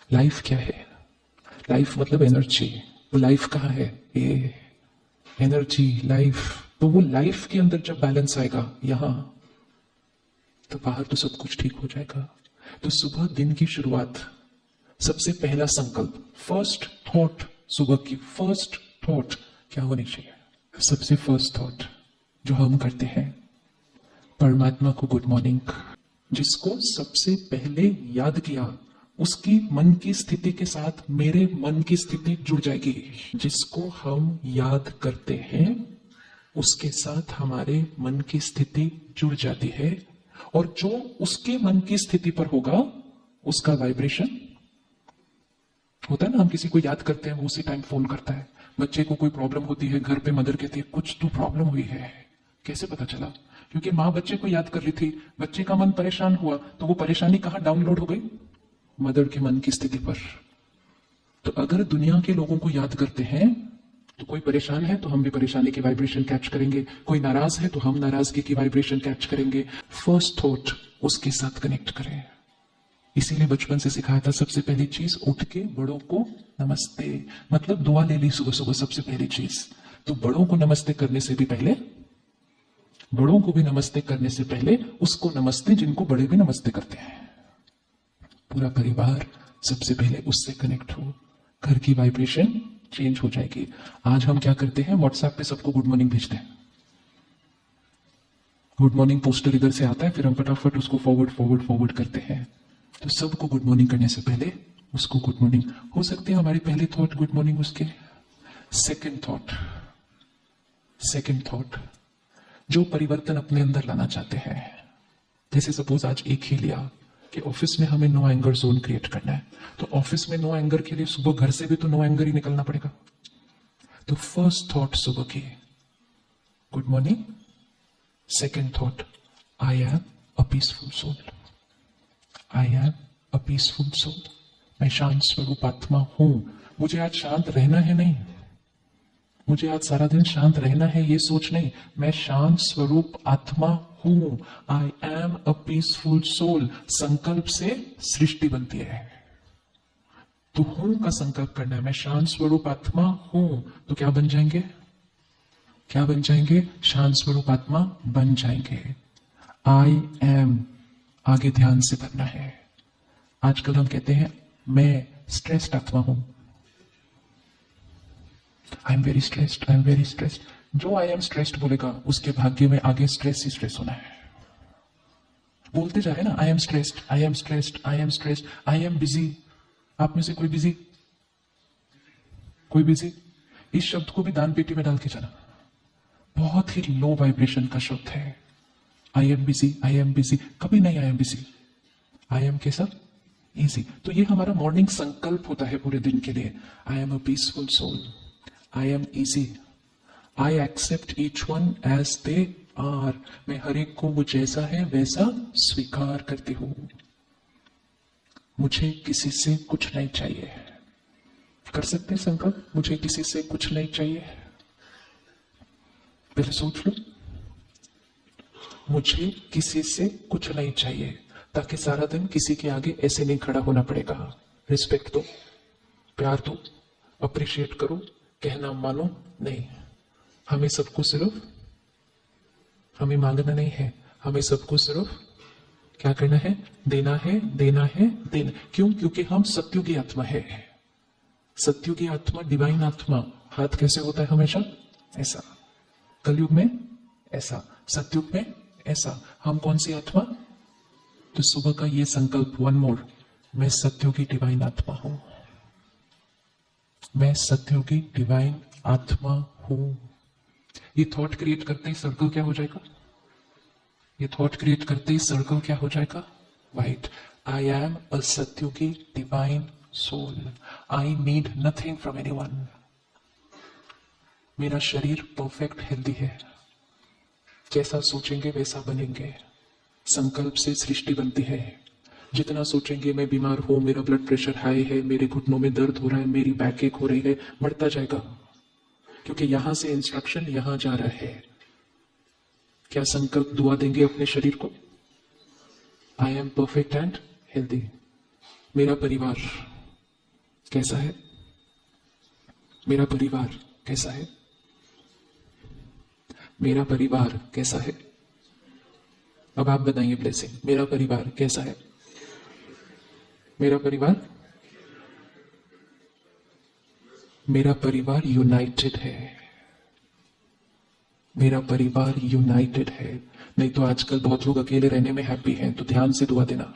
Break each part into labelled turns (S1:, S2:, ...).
S1: Life क्या है? Life मतलब एनर्जी। वो लाइफ कहाँ है? ये एनर्जी लाइफ। तो वो लाइफ के अंदर जब बैलेंस आएगा यहां, तो बाहर तो सब कुछ ठीक हो जाएगा। तो सुबह दिन की शुरुआत, सबसे पहला संकल्प, फर्स्ट थॉट, सुबह की फर्स्ट थॉट क्या होनी चाहिए? सबसे फर्स्ट थॉट जो हम करते हैं, परमात्मा को गुड मॉर्निंग। जिसको सबसे पहले याद किया उसकी मन की स्थिति के साथ मेरे मन की स्थिति जुड़ जाएगी। जिसको हम याद करते हैं उसके साथ हमारे मन की स्थिति जुड़ जाती है, और जो उसके मन की स्थिति पर होगा उसका वाइब्रेशन होता है ना। हम किसी को याद करते हैं, वो उसी टाइम फोन करता है। बच्चे को कोई प्रॉब्लम होती है, घर पे मदर कहती है कुछ तो प्रॉब्लम हुई है। कैसे पता चला? क्योंकि माँ बच्चे को याद कर रही थी, बच्चे का मन परेशान हुआ, तो वो परेशानी कहाँ डाउनलोड हो गई? मदर के मन की स्थिति पर। तो अगर दुनिया के लोगों को याद करते हैं तो कोई परेशान है तो हम भी परेशानी की वाइब्रेशन कैच करेंगे, कोई नाराज है तो हम नाराजगी की वाइब्रेशन कैच करेंगे। फर्स्ट थॉट उसके साथ कनेक्ट करें। इसीलिए बचपन से सिखाया था, सबसे पहली चीज उठ के बड़ों को नमस्ते, मतलब दुआ ले ली सुबह सुबह सबसे पहली चीज। तो बड़ों को नमस्ते करने से भी पहले, बड़ों को भी नमस्ते करने से पहले उसको नमस्ते जिनको बड़े भी नमस्ते करते हैं। पूरा परिवार सबसे पहले उससे कनेक्ट हो, घर की वाइब्रेशन चेंज हो जाएगी। आज हम क्या करते हैं, व्हाट्सएप पे सबको गुड मॉर्निंग भेजते हैं। गुड मॉर्निंग पोस्टर इधर से आता है, फिर हम फटाफट उसको फॉरवर्ड फॉरवर्ड फॉरवर्ड करते हैं। तो सबको गुड मॉर्निंग करने से पहले उसको गुड मॉर्निंग। हो सकती है हमारी पहली थॉट गुड मॉर्निंग, उसके सेकंड थॉट जो परिवर्तन अपने अंदर लाना चाहते हैं। जैसे सपोज आज एक ही लिया कि ऑफिस में हमें नो एंगर जोन क्रिएट करना है, तो ऑफिस में नो एंगर के लिए सुबह घर से भी तो नो एंगर ही निकलना पड़ेगा। तो फर्स्ट थॉट सुबह की good morning, second thought I am a peaceful soul, I am a peaceful soul. मैं शांत स्वरूप आत्मा हूं। मुझे आज शांत रहना है नहीं, मुझे आज सारा दिन शांत रहना है ये सोच नहीं, मैं शांत स्वरूप आत्मा हूं। I am a peaceful soul. संकल्प से सृष्टि बनती है। तो हूं का संकल्प करना है, मैं शांत स्वरूप आत्मा हूं, तो क्या बन जाएंगे? क्या बन जाएंगे? शांत स्वरूप आत्मा बन जाएंगे। आई एम आगे ध्यान से भरना है। आजकल हम कहते हैं मैं स्ट्रेस्ड आत्मा हूं, I am very stressed, I am very stressed. जो आई एम स्ट्रेस्ड बोलेगा उसके भाग्य में आगे स्ट्रेस ही स्ट्रेस होना है। बोलते जा रहे ना, I am stressed, I am stressed, I am stressed, I am busy. आप में से कोई बिजी? कोई बिजी? इस शब्द को भी दान पेटी में डाल के जाना। बहुत ही लो वाइब्रेशन का शब्द है। I am busy, I am busy, कभी नहीं I am busy. I am कैसा? इजी। तो ये हमारा मॉर्निंग संकल्प होता है पूरे दिन के लिए। I am a peaceful soul, I am easy, I accept each one as they are. मैं हर एक को वो जैसा है वैसा स्वीकार करती हूं। मुझे किसी से कुछ नहीं चाहिए। कर सकते हैं संकल्प, मुझे किसी से कुछ नहीं चाहिए। पहले सोच लो, मुझे किसी से कुछ नहीं चाहिए, ताकि सारा दिन किसी के आगे ऐसे नहीं खड़ा होना पड़ेगा। रिस्पेक्ट दो, प्यार दो, अप्रिशिएट करो, कहना मानो नहीं। हमें सबको सिर्फ, हमें मांगना नहीं है, हमें सबको सिर्फ क्या करना है? देना है, देना है, देना। क्यों? क्योंकि हम सत्युगी आत्मा है। सत्युगी आत्मा, डिवाइन आत्मा। हाथ कैसे होता है? हमेशा ऐसा। कलयुग में ऐसा, सत्युग में ऐसा। हम कौन सी आत्मा? तो सुबह का ये संकल्प, वन मोर, मैं सत्युगी डिवाइन आत्मा हूं, मैं सत्युगी डिवाइन आत्मा हूं। ये थॉट क्रिएट करते ही सर्कल क्या हो जाएगा? ये थॉट क्रिएट करते ही सर्कल क्या हो जाएगा? वाइट। आई एम अ सत्युगी divine soul, I need nothing from anyone. मेरा शरीर परफेक्ट हेल्दी है। जैसा सोचेंगे वैसा बनेंगे। संकल्प से सृष्टि बनती है। जितना सोचेंगे मैं बीमार हूं, मेरा ब्लड प्रेशर हाई है, मेरे घुटनों में दर्द हो रहा है, मेरी बैक एक हो रही है, बढ़ता जाएगा। क्योंकि यहां से इंस्ट्रक्शन यहां जा रहा है। क्या संकल्प दुआ देंगे अपने शरीर को? I am perfect and healthy. मेरा परिवार कैसा है? मेरा परिवार कैसा है? मेरा परिवार कैसा है? अब आप बताइए ब्लेसिंग, मेरा परिवार कैसा है? मेरा परिवार, मेरा परिवार यूनाइटेड है। मेरा परिवार यूनाइटेड है। नहीं तो आजकल बहुत लोग अकेले रहने में हैप्पी हैं, तो ध्यान से दुआ देना।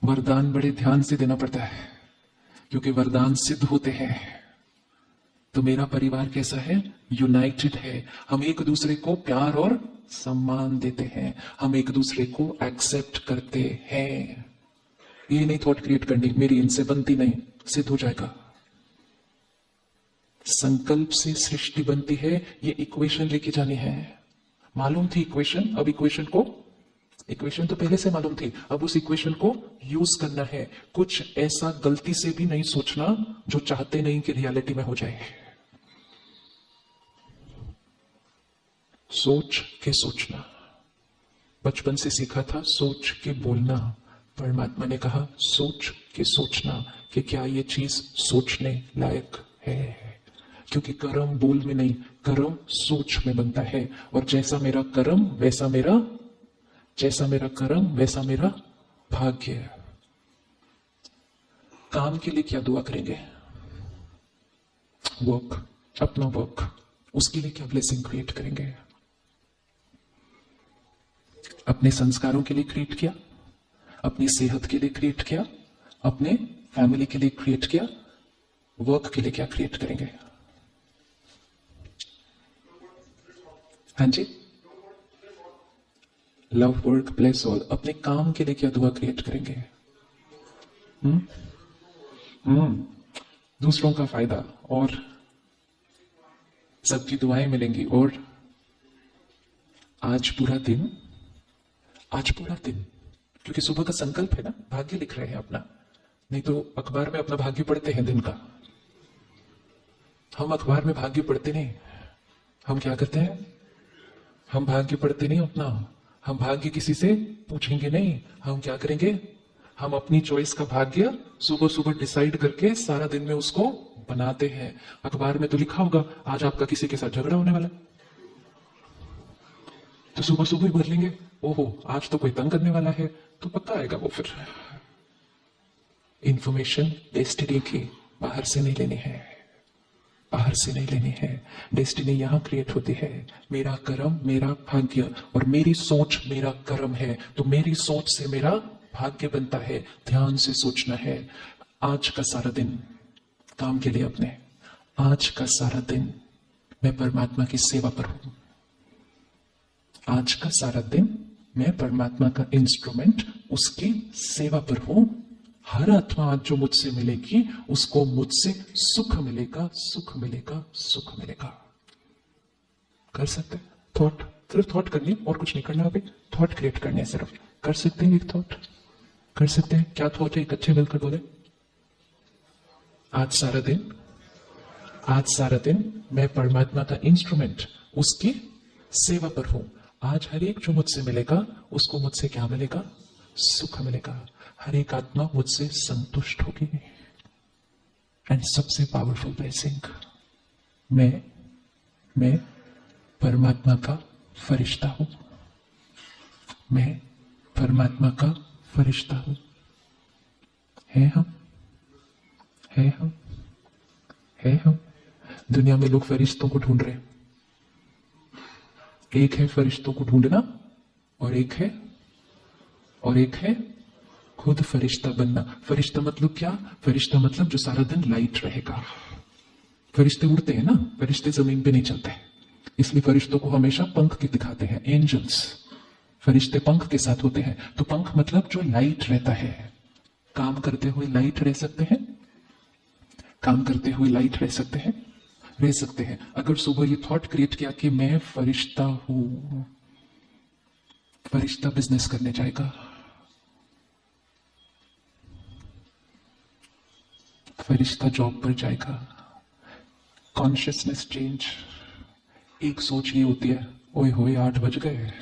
S1: वरदान बड़े ध्यान से देना पड़ता है, क्योंकि वरदान सिद्ध होते हैं। तो मेरा परिवार कैसा है? यूनाइटेड है। हम एक दूसरे को प्यार और सम्मान देते हैं, हम एक दूसरे को एक्सेप्ट करते हैं। ये नहीं थॉट क्रिएट करनी मेरी इनसे बनती नहीं, सिद्ध हो जाएगा। संकल्प से सृष्टि बनती है, ये इक्वेशन लेके जानी है। मालूम थी इक्वेशन, अब इक्वेशन तो पहले से मालूम थी, अब उस इक्वेशन को यूज करना है। कुछ ऐसा गलती से भी नहीं सोचना जो चाहते नहीं कि रियलिटी में हो जाए। सोच के सोचना, बचपन से सीखा था सोच के बोलना। परमात्मा ने कहा सोच के सोचना कि क्या ये चीज सोचने लायक है, क्योंकि कर्म बोल में नहीं, कर्म सोच में बनता है। और जैसा मेरा कर्म वैसा मेरा, जैसा मेरा कर्म वैसा मेरा भाग्य। काम के लिए क्या दुआ करेंगे? वर्क, अपना वर्क, उसके लिए क्या ब्लेसिंग क्रिएट करेंगे? अपने संस्कारों के लिए क्रिएट किया, अपनी सेहत के लिए क्रिएट किया, अपने फैमिली के लिए क्रिएट किया। वर्क के लिए क्या क्रिएट करेंगे? हाँ जी, लव वर्क ब्लेस ऑल। अपने काम के लिए क्या दुआ क्रिएट करेंगे? दूसरों का फायदा और सबकी दुआएं मिलेंगी। और आज पूरा दिन, आज पूरा दिन, क्योंकि सुबह का संकल्प है ना, भाग्य लिख रहे हैं अपना। नहीं तो अखबार में अपना भाग्य पढ़ते हैं दिन का, हम अखबार में भाग्य पढ़ते नहीं। हम क्या करते हैं? हम भाग्य पढ़ते नहीं अपना, हम भाग्य किसी से पूछेंगे नहीं। हम क्या करेंगे? हम अपनी चॉइस का भाग्य सुबह सुबह डिसाइड करके सारा दिन में उसको बनाते हैं। अखबार में तो लिखा होगा आज आपका किसी के साथ झगड़ा होने वाला है, तो सुबह सुबह ही भर लेंगे, ओहो आज तो कोई तंग करने वाला है, तो पक्का आएगा वो। फिर इंफॉर्मेशन डेस्टिनी की बाहर से नहीं लेनी है, बाहर से नहीं लेनी है। डेस्टिनी यहां क्रिएट होती है। मेरा कर्म मेरा भाग्य, और मेरी सोच मेरा कर्म है, तो मेरी सोच से मेरा भाग्य बनता है। ध्यान से सोचना है। आज का सारा दिन काम के लिए अपने, आज का सारा दिन मैं परमात्मा की सेवा पर हूं। आज का सारा दिन मैं परमात्मा का इंस्ट्रूमेंट, उसकी सेवा पर हूं। हर आत्मा आज जो मुझसे मिलेगी उसको मुझसे सुख मिलेगा, सुख मिलेगा, सुख मिलेगा। कर सकते हैं थॉट, सिर्फ थॉट करनी और कुछ नहीं करना। अभी थॉट क्रिएट करने सिर्फ कर सकते हैं। एक थॉट कर सकते हैं। क्या थॉट है? एक अच्छे मिलकर बोले, आज सारा दिन, आज सारा दिन मैं परमात्मा का इंस्ट्रूमेंट, उसकी सेवा पर हूं। आज हर एक जो मुझसे मिलेगा उसको मुझसे क्या मिलेगा? सुख मिलेगा। हर एक आत्मा मुझसे संतुष्ट होगी। एंड सबसे पावरफुल ब्लेसिंग, मैं परमात्मा का फरिश्ता हूं। मैं परमात्मा का फरिश्ता हूं। है हम, है हम, है हम। दुनिया में लोग फरिश्तों को ढूंढ रहे हैं। एक है फरिश्तों को ढूंढना, और एक है खुद फरिश्ता बनना। फरिश्ता मतलब क्या? फरिश्ता मतलब जो सारा दिन लाइट रहेगा। फरिश्ते उड़ते हैं ना, फरिश्ते जमीन पे नहीं चलते, इसलिए फरिश्तों को हमेशा पंख के दिखाते हैं, एंजल्स। फरिश्ते पंख के साथ होते हैं, तो पंख मतलब जो लाइट रहता है। काम करते हुए लाइट रह सकते हैं, काम करते हुए लाइट रह सकते हैं, रह सकते हैं। अगर सुबह ये थॉट क्रिएट किया कि मैं फरिश्ता हूं, फरिश्ता बिजनेस करने जाएगा, फरिश्ता जॉब पर जाएगा। Consciousness change. एक सोच ये होती है, ओए होए 8 बज गए,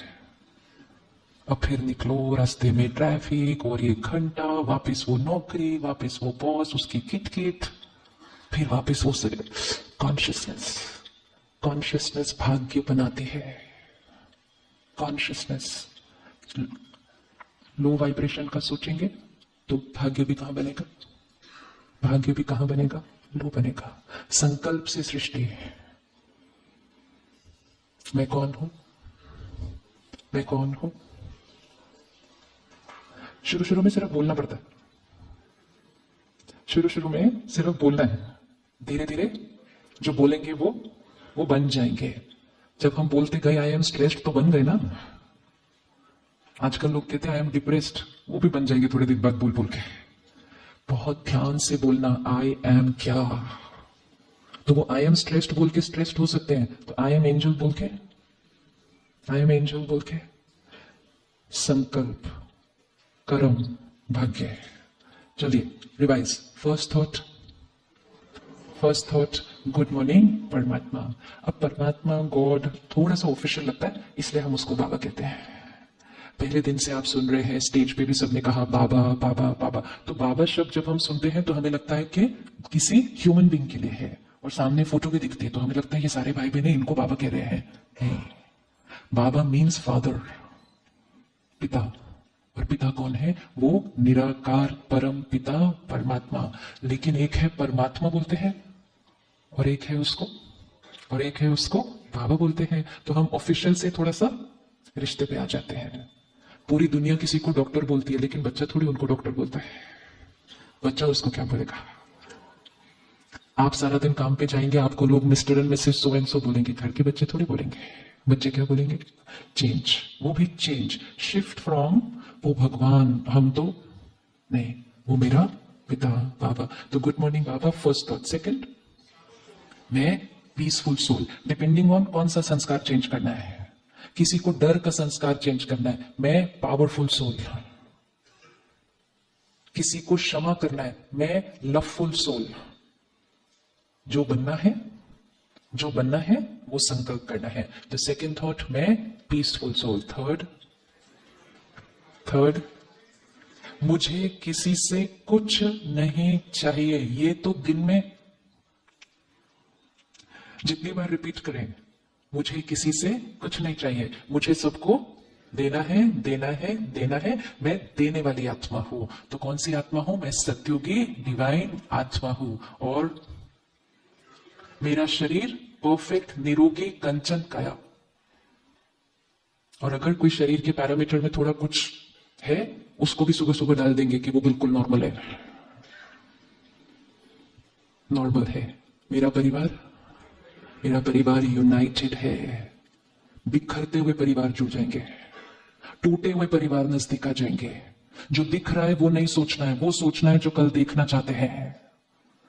S1: अब फिर निकलो, रास्ते में ट्रैफिक और 1 घंटा, वापस वो नौकरी, वापस वो बॉस, उसकी किटकिट, फिर वापस वो कॉन्शियसनेस। कॉन्शियसनेस भाग्य बनाती है। कॉन्शियसनेस लो वाइब्रेशन का सोचेंगे तो भाग्य भी कहां बनेगा? भाग्य भी कहां बनेगा? लो बनेगा। संकल्प से सृष्टि है। मैं कौन हूं? मैं कौन हूं? शुरू शुरू में सिर्फ बोलना पड़ता है। शुरू शुरू में सिर्फ बोलना है। धीरे धीरे जो बोलेंगे वो बन जाएंगे। जब हम बोलते गए आई एम स्ट्रेस्ड तो बन गए ना। आजकल लोग कहते हैं आई एम डिप्रेस्ड, वो भी बन जाएंगे थोड़े दिन बाद बोल बोल के। बहुत ध्यान से बोलना, आई एम क्या। तो वो आई एम स्ट्रेस्ड बोल के स्ट्रेस्ड हो सकते हैं, तो आई एम एंजल बोल के, आई एम एंजल बोल के संकल्प, कर्म, भाग्य। चलिए revise. First thought good morning परमात्मा। अब परमात्मा गॉड थोड़ा सा ऑफिशियल लगता है, इसलिए हम उसको बाबा कहते हैं। पहले दिन से आप सुन रहे हैं, स्टेज पे भी सबने कहा बाबा बाबा बाबा। तो बाबा शब्द जब हम सुनते हैं तो हमें लगता है कि किसी ह्यूमन बीइंग के लिए है, और सामने फोटो भी दिखती है तो हमें लगता है ये सारे भाई बहन इनको बाबा कह रहे हैं। नहीं, बाबा मीन्स फादर, पिता। और पिता कौन है? वो निराकार परम पिता परमात्मा। लेकिन एक है परमात्मा बोलते हैं और एक है उसको बाबा बोलते हैं। तो हम ऑफिशियल से थोड़ा सा रिश्ते पे आ जाते हैं। पूरी दुनिया किसी को डॉक्टर बोलती है, लेकिन बच्चा थोड़ी उनको डॉक्टर बोलता है। बच्चा उसको क्या बोलेगा? आप सारा दिन काम पे जाएंगे, आपको लोग mister and Mrs so and so बोलेंगे, घर के बच्चे थोड़ी बोलेंगे। बच्चे क्या बोलेंगे? चेंज। वो भी चेंज, शिफ्ट फ्रॉम वो भगवान, हम तो नहीं, वो मेरा पिता बाबा। तो गुड मॉर्निंग बाबा, फर्स्ट थॉट। सेकंड, मैं पीसफुल सोल। डिपेंडिंग ऑन कौन सा संस्कार चेंज करना है। किसी को डर का संस्कार चेंज करना है, मैं पावरफुल सोल। किसी को क्षमा करना है, मैं लवफुल सोल। जो बनना है वो संकल्प करना है। द सेकेंड थॉट, मैं पीसफुल सोल। थर्ड, मुझे किसी से कुछ नहीं चाहिए। ये तो दिन में जितनी बार रिपीट करें, मुझे किसी से कुछ नहीं चाहिए, मुझे सबको देना है। मैं देने वाली आत्मा हूं। तो कौन सी आत्मा हूं? मैं सत्युगी डिवाइन आत्मा हूं। और मेरा शरीर परफेक्ट निरोगी कंचन काया। और अगर कोई शरीर के पैरामीटर में थोड़ा कुछ है, उसको भी सुबह सुबह डाल देंगे कि वो बिल्कुल नॉर्मल है। नॉर्मल है। मेरा परिवार यूनाइटेड है। बिखरते हुए परिवार जुड़ जाएंगे, टूटे हुए परिवार नजदीक आ जाएंगे। जो दिख रहा है वो नहीं सोचना है, वो सोचना है जो कल देखना चाहते हैं।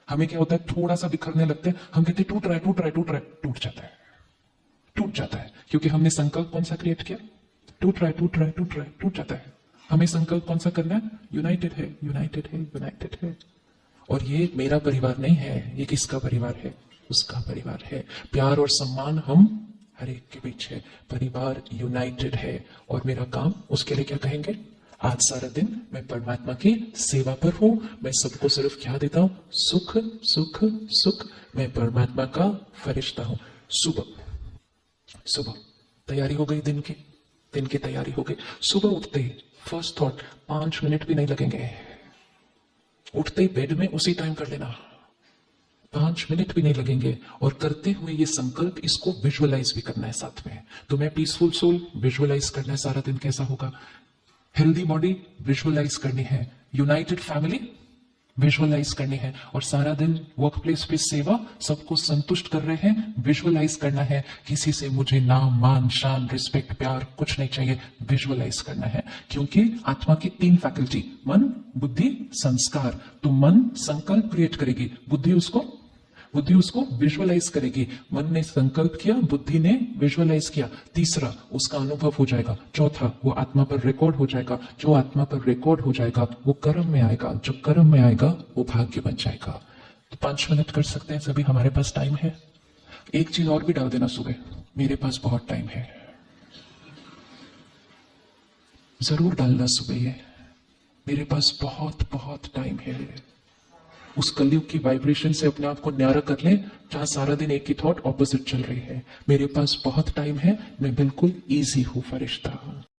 S1: हमें क्या होता है, थोड़ा सा बिखरने लगते हैं, हम कहते टूट रहा है, टूट जाता है। क्योंकि हमने संकल्प कौन सा क्रिएट किया? टूट जाता है। हमें संकल्प कौन सा करना है? यूनाइटेड है। और ये मेरा परिवार नहीं है, ये किसका परिवार है? उसका परिवार है। प्यार और सम्मान हम हर एक के बीच है। परिवार यूनाइटेड है। और मेरा काम, उसके लिए क्या कहेंगे? आज सारा दिन मैं परमात्मा की सेवा पर हूं। मैं सबको सिर्फ क्या देता हूं? सुख। मैं परमात्मा का फरिश्ता हूं। सुबह तैयारी हो गई, दिन की तैयारी हो गई। सुबह उठते ही फर्स्ट थॉट, 5 मिनट भी नहीं लगेंगे। उठते ही बेड में उसी टाइम कर लेना, 5 मिनट भी नहीं लगेंगे। और करते हुए ये संकल्प, इसको विजुअलाइज भी करना है साथ में। तो मैं पीसफुल सोल, विजुअलाइज करना है सारा दिन कैसा होगा। हेल्दी बॉडी विजुअलाइज करनी है। यूनाइटेड फैमिली विजुअलाइज करनी है। और सारा दिन वर्क प्लेस पे सेवा, सबको संतुष्ट कर रहे हैं, विजुअलाइज करना है। किसी से मुझे नाम, मान, शान, रिस्पेक्ट, प्यार कुछ नहीं चाहिए, विजुअलाइज करना है। क्योंकि आत्मा की 3 फैकल्टी, मन, बुद्धि, संस्कार। तो मन संकल्प क्रिएट करेगी, बुद्धि उसको विजुअलाइज करेगी। मन ने संकल्प किया, बुद्धि ने विजुअलाइज किया। तीसरा, उसका अनुभव हो जाएगा। चौथा, वो आत्मा पर रिकॉर्ड हो जाएगा। जो आत्मा पर रिकॉर्ड हो जाएगा वो कर्म में आएगा। जो कर्म में आएगा वो भाग्य बन जाएगा। तो 5 मिनट कर सकते हैं सभी, हमारे पास टाइम है। एक चीज और भी डाल देना सुबह, मेरे पास बहुत टाइम है। जरूर डालना सुबह ये, मेरे पास बहुत बहुत टाइम है। उस कलयुग की वाइब्रेशन से अपने आप को न्यारा कर ले, जहां सारा दिन एक ही थॉट ऑपोजिट चल रही है। मेरे पास बहुत टाइम है, मैं बिल्कुल इजी हूं फरिश्ता।